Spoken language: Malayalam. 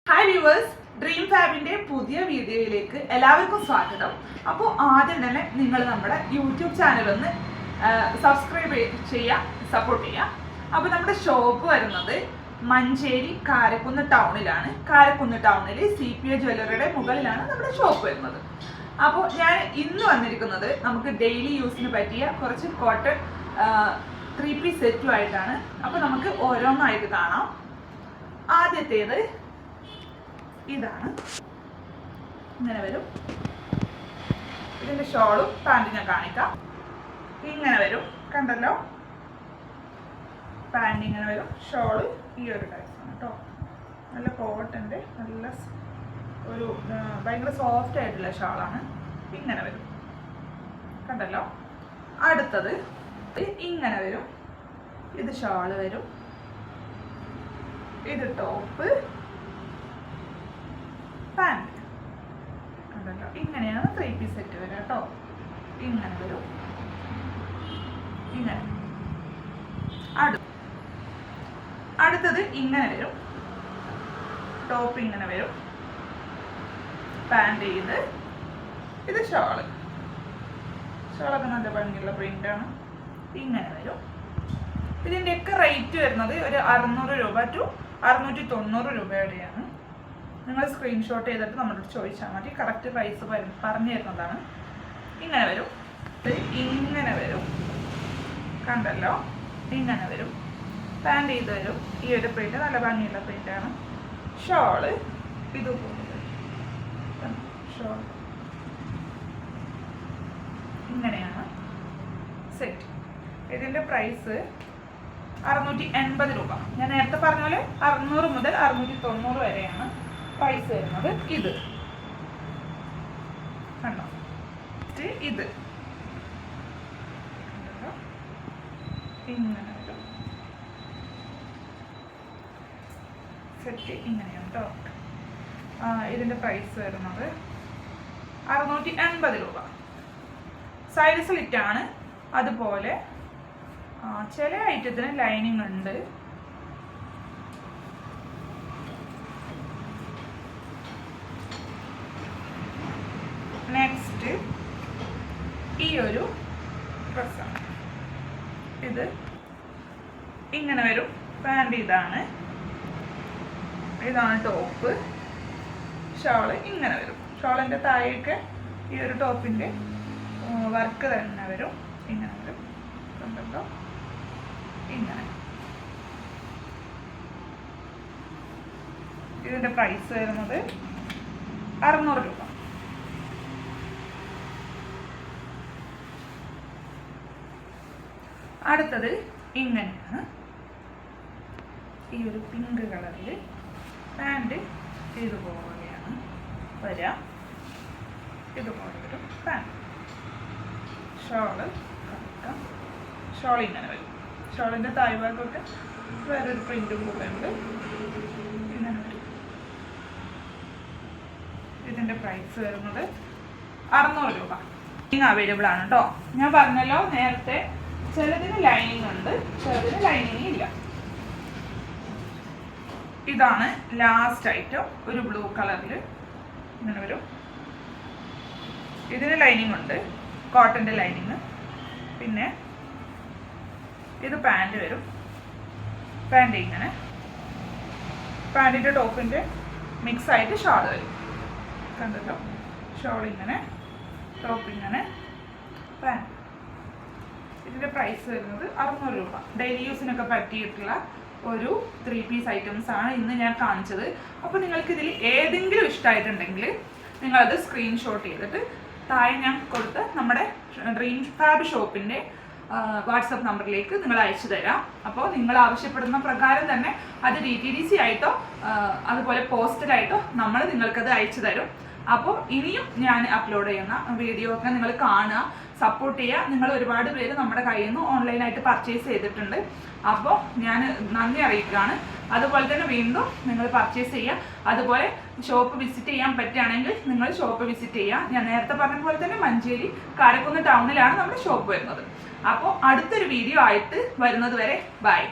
ഹായ് വ്യൂവേഴ്സ്, ഡ്രീം ഫാബിന്റെ പുതിയ വീഡിയോയിലേക്ക് എല്ലാവർക്കും സ്വാഗതം. അപ്പോൾ ആദ്യം തന്നെ നിങ്ങൾ നമ്മുടെ യൂട്യൂബ് ചാനൽ ഒന്ന് സബ്സ്ക്രൈബ് ചെയ്യുക, സപ്പോർട്ട് ചെയ്യുക. അപ്പോൾ നമ്മുടെ ഷോപ്പ് വരുന്നത് മഞ്ചേരി കാരക്കുന്ന് ടൗണിലാണ്. കാരക്കുന്ന് ടൗണിൽ CPA ജ്വല്ലറിയുടെ മുകളിലാണ് നമ്മുടെ ഷോപ്പ് വരുന്നത്. അപ്പോൾ ഞാൻ ഇന്ന് വന്നിരിക്കുന്നത് നമുക്ക് ഡെയിലി യൂസിന് പറ്റിയ കുറച്ച് കോട്ടൺ 3-piece സെറ്റുമായിട്ടാണ്. അപ്പോൾ നമുക്ക് ഓരോന്നായിട്ട് കാണാം. ആദ്യത്തേത് ഇതാണ്, ഇങ്ങനെ വരും. ഇതിന്റെ ഷോളും പാൻറ് ഞാൻ കാണിക്കാം. ഇങ്ങനെ വരും, കണ്ടല്ലോ. പാൻറ് ഇങ്ങനെ വരും, ഷോള് ഈ ഒരു ടൈപ്പാണ് കേട്ടോ. നല്ല കോട്ടൻ്റെ നല്ല ഒരു ഭയങ്കര സോഫ്റ്റ് ആയിട്ടുള്ള ഷാളാണ്. ഇങ്ങനെ വരും, കണ്ടല്ലോ. അടുത്തത് ഇങ്ങനെ വരും, ഇത് ഷാള് വരും, ഇത് ടോപ്പ്, പാൻറ്, കണ്ടല്ലോ. ഇങ്ങനെയാണ് 3-piece സെറ്റ് വരിക കേട്ടോ. ഇങ്ങനെ വരും, ഇങ്ങനെ. അടുത്തത് ഇങ്ങനെ വരും, ടോപ്പ് ഇങ്ങനെ വരും, പാൻറ് ഇത് ഷോള്. ഷോളൊക്കെ നല്ല ഭംഗിയുള്ള പ്രിന്റാണ്. ഇങ്ങനെ വരും. ഇതിൻ്റെയൊക്കെ റേറ്റ് വരുന്നത് ഒരു 600 രൂപ ടു 690 രൂപ വരെയാണ്. നിങ്ങൾ സ്ക്രീൻഷോട്ട് ചെയ്തിട്ട് നമ്മളോട് ചോദിച്ചാൽ മതി, കറക്റ്റ് പ്രൈസ് പറഞ്ഞു തരുന്നതാണ്. ഇങ്ങനെ വരും, ഇങ്ങനെ വരും, കണ്ടല്ലോ. ഇങ്ങനെ വരും, പാൻറ് ചെയ്ത് വരും. ഈ ഒരു പ്രിന്റ് നല്ല ഭംഗിയുള്ള പ്രിന്റാണ്. ഷോള് ഇതുപോലെ ഷോൾ. ഇങ്ങനെയാണ് സെറ്റ്. ഇതിൻ്റെ പ്രൈസ് 680 രൂപ. ഞാൻ നേരത്തെ പറഞ്ഞ പോലെ 600 മുതൽ 690 വരെയാണ് പ്രൈസ് വരുന്നത്. ഇത് കണ്ടോ, ഇത് ഇങ്ങനെ വരും സെറ്റ്. ഇങ്ങനെയാണ് കേട്ടോ. ഇതിൻ്റെ പ്രൈസ് വരുന്നത് 680 രൂപ. സൈഡ് സ്ലിറ്റാണ്. അതുപോലെ ചില ഐറ്റത്തിന് ലൈനിങ് ഉണ്ട്. നെക്സ്റ്റ് ഈ ഒരു ഡ്രസ്സാണ്. ഇത് ഇങ്ങനെ വരും, പാൻറ് ഇതാണ് ടോപ്പ്, ഷോള് ഇങ്ങനെ വരും. ഷോളിൻ്റെ താഴെയൊക്കെ ഈ ഒരു ടോപ്പിൻ്റെ വർക്ക് തന്നെ വരും. ഇങ്ങനെ വരും, കണ്ടല്ലോ. ഇങ്ങനെ. ഇതിൻ്റെ പ്രൈസ് വരുന്നത് 600 രൂപ. അടുത്തത് ഇങ്ങനെയാണ്. ഈ ഒരു പിങ്ക് കളറിൽ പാൻറ് ഇതുപോലെയാണ് വരിക. ഇതുപോലെ വരും പാൻറ്. ഷോള് കറക്റ്റാണ്. ഷോൾ ഇങ്ങനെ വരും. ഷോളിൻ്റെ താഴ്ഭാഗമൊക്കെ വേറൊരു പ്രിൻറ്റും കൂടെ ഉണ്ട്. ഇങ്ങനെ വരും. ഇതിൻ്റെ പ്രൈസ് വരുന്നത് 600 രൂപ. അവൈലബിൾ ആണ് കേട്ടോ. ഞാൻ പറഞ്ഞല്ലോ നേരത്തെ, ചിലതിന് ലൈനിങ് ഉണ്ട്, ചിലതിന് ലൈനിങ് ഇല്ല. ഇതാണ് ലാസ്റ്റ് ഐറ്റം. ഒരു ബ്ലൂ കളറിൽ ഇങ്ങനെ വരും. ഇതിന് ലൈനിങ് ഉണ്ട്, കോട്ടൻ്റെ ലൈനിങ്. പിന്നെ ഇത് പാൻറ് വരും. പാൻറ് ഇങ്ങനെ, പാൻറിൻ്റെ ടോപ്പിൻ്റെ മിക്സ് ആയിട്ട് ഷാൾ വരും. കണ്ടല്ലോ. ഷോൾ ഇങ്ങനെ, ടോപ്പ് ഇങ്ങനെ, പാൻറ്. ഇതിൻ്റെ പ്രൈസ് വരുന്നത് 600 രൂപ. ഡെയിലി യൂസിനൊക്കെ പറ്റിയിട്ടുള്ള ഒരു 3-piece ഐറ്റംസ് ആണ് ഇന്ന് ഞാൻ കാണിച്ചത്. അപ്പോൾ നിങ്ങൾക്ക് ഇതിൽ ഏതെങ്കിലും ഇഷ്ടമായിട്ടുണ്ടെങ്കിൽ നിങ്ങളത് സ്ക്രീൻഷോട്ട് ചെയ്തിട്ട് താഴെ ഞാൻ കൊടുത്ത് നമ്മുടെ ഡ്രീം ഫാബ് ഷോപ്പിൻ്റെ വാട്സപ്പ് നമ്പറിലേക്ക് നിങ്ങൾ അയച്ചു തരാം. അപ്പോൾ നിങ്ങൾ ആവശ്യപ്പെടുന്ന പ്രകാരം തന്നെ അത് DTDC ആയിട്ടോ അതുപോലെ പോസ്റ്റലായിട്ടോ നമ്മൾ നിങ്ങൾക്കത് അയച്ചു തരും. അപ്പോൾ ഇനിയും ഞാൻ അപ്ലോഡ് ചെയ്യുന്ന വീഡിയോ ഒക്കെ നിങ്ങൾ കാണുക, സപ്പോർട്ട് ചെയ്യുക. നിങ്ങൾ ഒരുപാട് പേര് നമ്മുടെ കയ്യിൽ നിന്ന് ഓൺലൈനായിട്ട് പർച്ചേസ് ചെയ്തിട്ടുണ്ട്. അപ്പോൾ ഞാൻ നന്ദി അറിയിക്കുകയാണ്. അതുപോലെ തന്നെ വീണ്ടും നിങ്ങൾ പർച്ചേസ് ചെയ്യുക. അതുപോലെ ഷോപ്പ് വിസിറ്റ് ചെയ്യാൻ പറ്റുകയാണെങ്കിൽ നിങ്ങൾ ഷോപ്പ് വിസിറ്റ് ചെയ്യുക. ഞാൻ നേരത്തെ പറഞ്ഞ പോലെ തന്നെ മഞ്ചേരി കാരക്കുന്ന് ടൗണിലാണ് നമ്മുടെ ഷോപ്പ് വരുന്നത്. അപ്പോൾ അടുത്തൊരു വീഡിയോ ആയിട്ട് വരുന്നത് വരെ ബൈ.